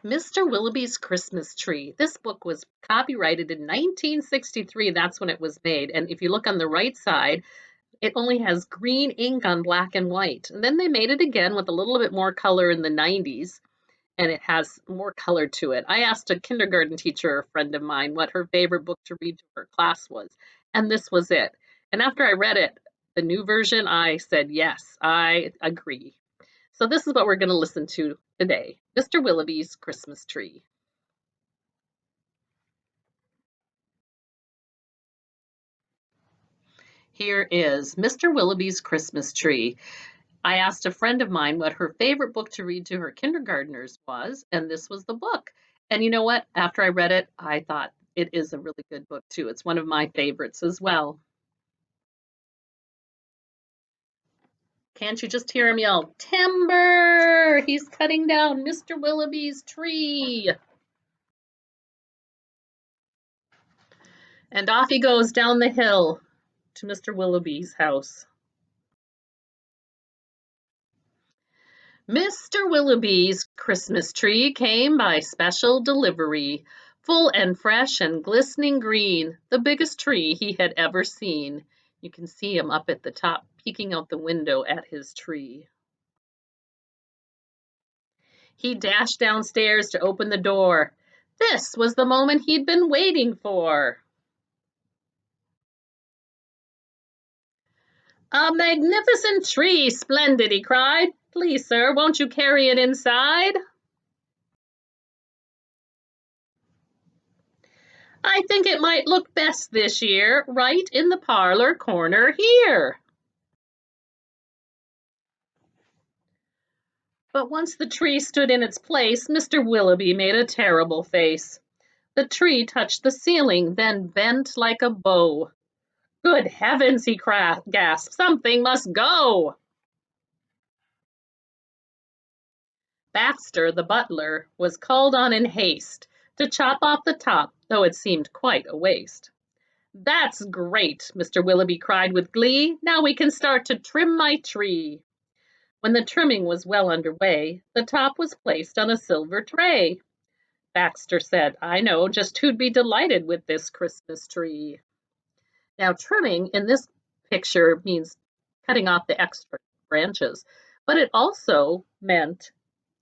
Mr. Willoughby's Christmas Tree. This book was copyrighted in 1963. That's when it was made. And if you look on the right side, it only has green ink on black and white. And then they made it again with a little bit more color in the 90s, and it has more color to it. I asked a kindergarten teacher, a friend of mine, what her favorite book to read to her class was, and this was it. And after I read it, the new version, I said, yes, I agree. So this is what we're going to listen to today, Mr. Willoughby's Christmas Tree. Here is Mr. Willoughby's Christmas Tree. I asked a friend of mine what her favorite book to read to her kindergartners was, and this was the book. And you know what? After I read it, I thought it is a really good book too. It's one of my favorites as well. Can't you just hear him yell, "Timber! He's cutting down Mr. Willoughby's tree." And off he goes down the hill to Mr. Willoughby's house. Mr. Willoughby's Christmas tree came by special delivery, full and fresh and glistening green, the biggest tree he had ever seen. You can see him up at the top, peeking out the window at his tree. He dashed downstairs to open the door. This was the moment he'd been waiting for. A magnificent tree, splendid, he cried. Please, sir, won't you carry it inside? I think it might look best this year, right in the parlor corner here. But once the tree stood in its place, Mr. Willoughby made a terrible face. The tree touched the ceiling, then bent like a bow. Good heavens, he gasped, something must go. Baxter, the butler, was called on in haste to chop off the top, though it seemed quite a waste. That's great, Mr. Willoughby cried with glee. Now we can start to trim my tree. When the trimming was well under way, the top was placed on a silver tray. Baxter said, I know just who'd be delighted with this Christmas tree. Now, trimming in this picture means cutting off the extra branches, but it also meant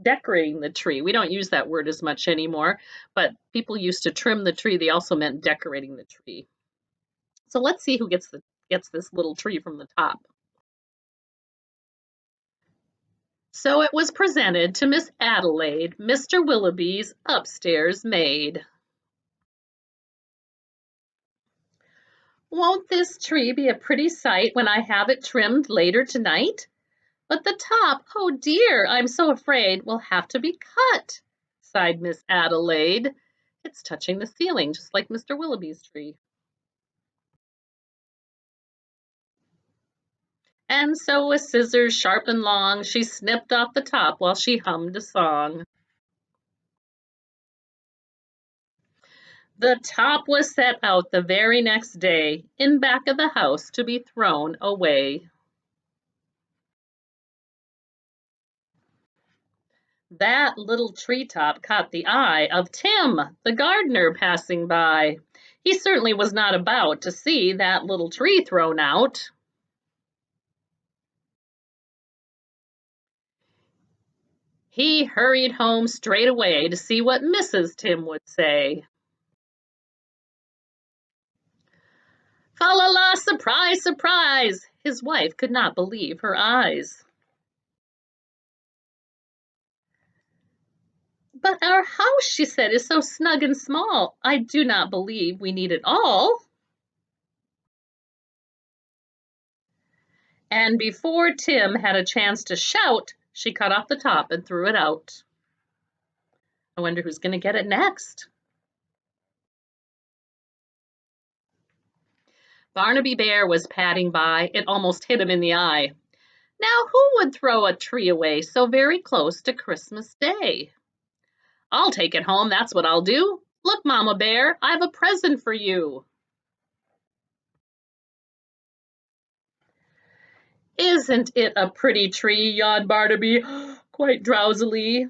decorating the tree. We don't use that word as much anymore, but people used to trim the tree. They also meant decorating the tree. So let's see who gets this little tree from the top. So it was presented to Miss Adelaide, Mr. Willoughby's upstairs maid. Won't this tree be a pretty sight when I have it trimmed later tonight? But the top, oh dear, I'm so afraid will have to be cut, sighed Miss Adelaide. It's touching the ceiling, just like Mr. Willoughby's tree. And so with scissors sharp and long, she snipped off the top while she hummed a song. The top was set out the very next day in back of the house to be thrown away. That little treetop caught the eye of Tim, the gardener, passing by. He certainly was not about to see that little tree thrown out. He hurried home straight away to see what Mrs. Tim would say. Fa la la, surprise, surprise! His wife could not believe her eyes. But our house, she said, is so snug and small. I do not believe we need it all. And before Tim had a chance to shout, she cut off the top and threw it out. I wonder who's going to get it next. Barnaby Bear was padding by. It almost hit him in the eye. Now, who would throw a tree away so very close to Christmas Day? I'll take it home, that's what I'll do. Look, Mama Bear, I have a present for you. Isn't it a pretty tree? Yawned Barnaby, quite drowsily.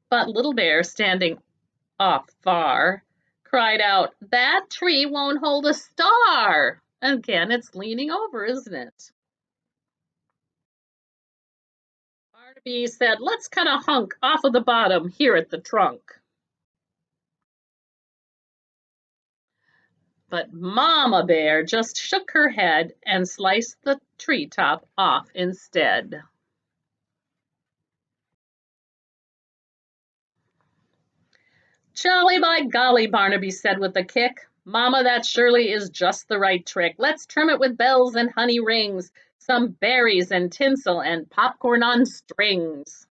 But Little Bear, standing off far, cried out, "That tree won't hold a star!" Again, it's leaning over, isn't it? Barnaby said, "Let's cut a hunk off of the bottom here at the trunk." But Mama Bear just shook her head and sliced the tree top off instead. "Jolly by golly," Barnaby said with a kick. "Mama, that surely is just the right trick. Let's trim it with bells and honey rings, some berries and tinsel and popcorn on strings."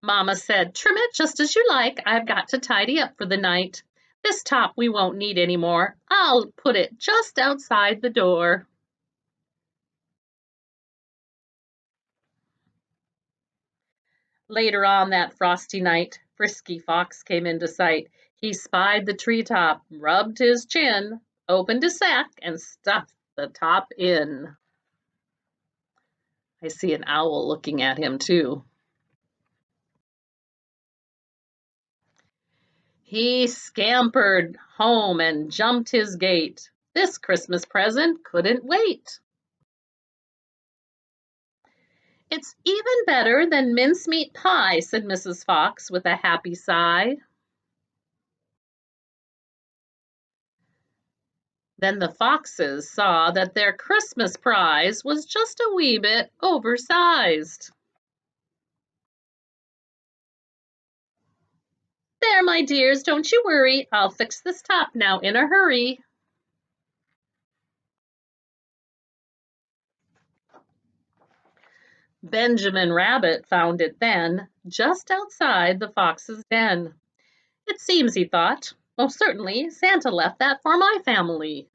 Mama said, "Trim it just as you like. I've got to tidy up for the night. This top we won't need any more. I'll put it just outside the door." Later on that frosty night, Frisky Fox came into sight. He spied the treetop, rubbed his chin, opened his sack, and stuffed the top in. I see an owl looking at him, too. He scampered home and jumped his gate. This Christmas present couldn't wait. "It's even better than mincemeat pie," said Mrs. Fox with a happy sigh. Then the foxes saw that their Christmas prize was just a wee bit oversized. "There, my dears, don't you worry. I'll fix this top now in a hurry." Benjamin Rabbit found it then, just outside the fox's den. "It seems," he thought, "most certainly Santa left that for my family."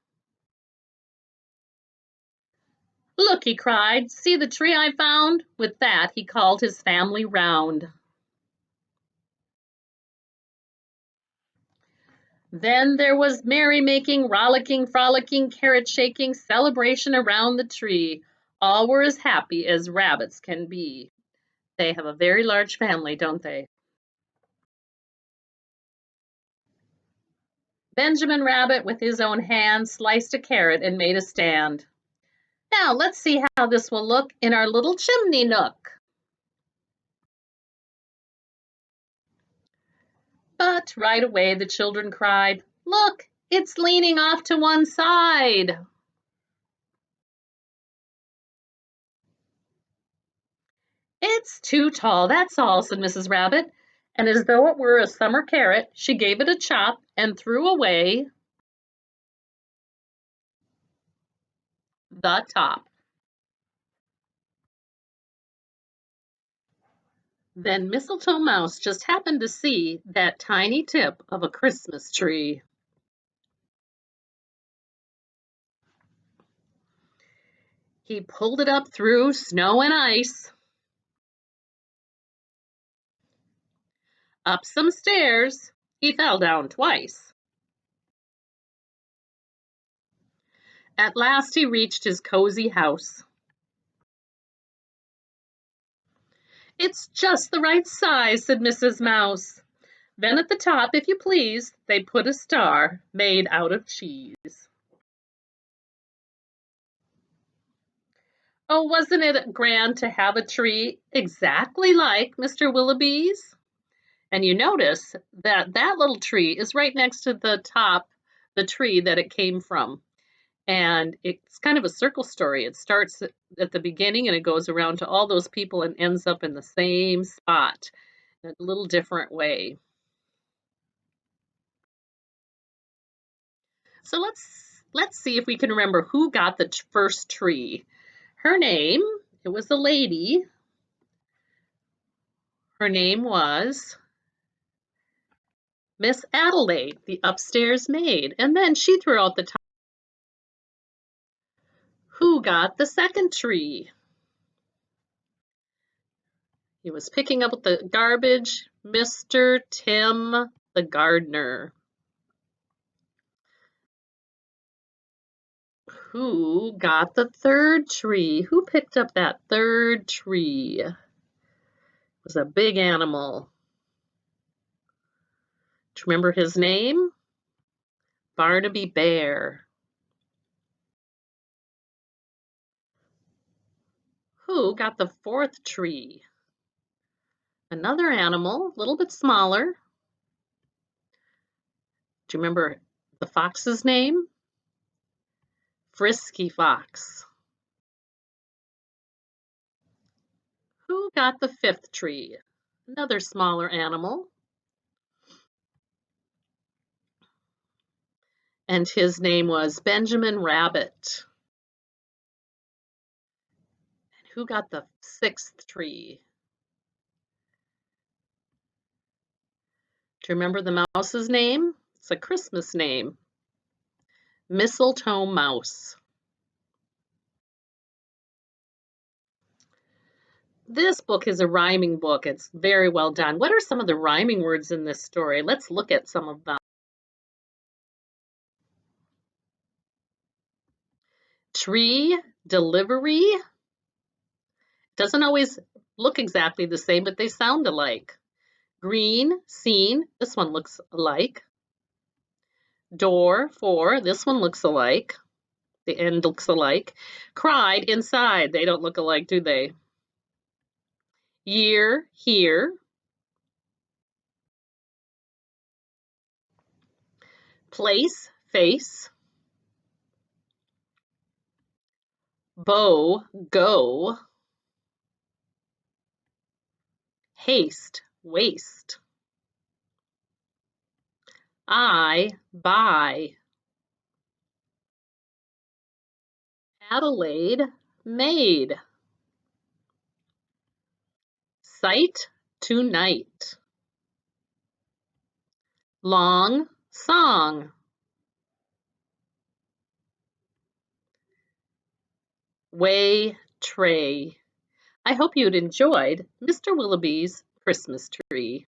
"Look," he cried, "see the tree I found." With that he called his family round. Then there was merrymaking, rollicking, frolicking, carrot shaking, celebration around the tree. All were as happy as rabbits can be. They have a very large family, don't they? Benjamin Rabbit, with his own hand, sliced a carrot and made a stand. "Now let's see how this will look in our little chimney nook." But right away the children cried, "Look, it's leaning off to one side." "It's too tall, that's all," said Mrs. Rabbit, and as though it were a summer carrot, she gave it a chop and threw away the top. Then Mistletoe Mouse just happened to see that tiny tip of a Christmas tree. He pulled it up through snow and ice, up some stairs. He fell down twice. At last he reached his cozy house. "It's just the right size," said Mrs. Mouse. Then at the top, if you please, they put a star made out of cheese. Oh, wasn't it grand to have a tree exactly like Mr. Willoughby's? And you notice that that little tree is right next to the top, the tree that it came from. And it's kind of a circle story. It starts at the beginning and it goes around to all those people and ends up in the same spot in a little different way. So let's see if we can remember who got the first tree. Her name, it was a lady. Her name was Miss Adelaide, the upstairs maid. And then she threw out the top. Who got the second tree? He was picking up the garbage, Mr. Tim the gardener. Who got the third tree? Who picked up that third tree? It was a big animal. Do you remember his name? Barnaby Bear. Who got the fourth tree? Another animal, a little bit smaller. Do you remember the fox's name? Frisky Fox. Who got the fifth tree? Another smaller animal. And his name was Benjamin Rabbit. And who got the sixth tree? Do you remember the mouse's name? It's a Christmas name. Mistletoe Mouse. This book is a rhyming book. It's very well done. What are some of the rhyming words in this story? Let's look at some of them. Tree, delivery. Doesn't always look exactly the same, but they sound alike. Green, scene. This one looks alike. Door, for. This one looks alike. The end looks alike. Cried, inside. They don't look alike, do they? Year, here. Place, face. Bow, go. Haste, waste. I, buy. Adelaide, maid. Sight, tonight. Long, song. Way, tray. I hope you'd enjoyed Mr. Willoughby's Christmas tree.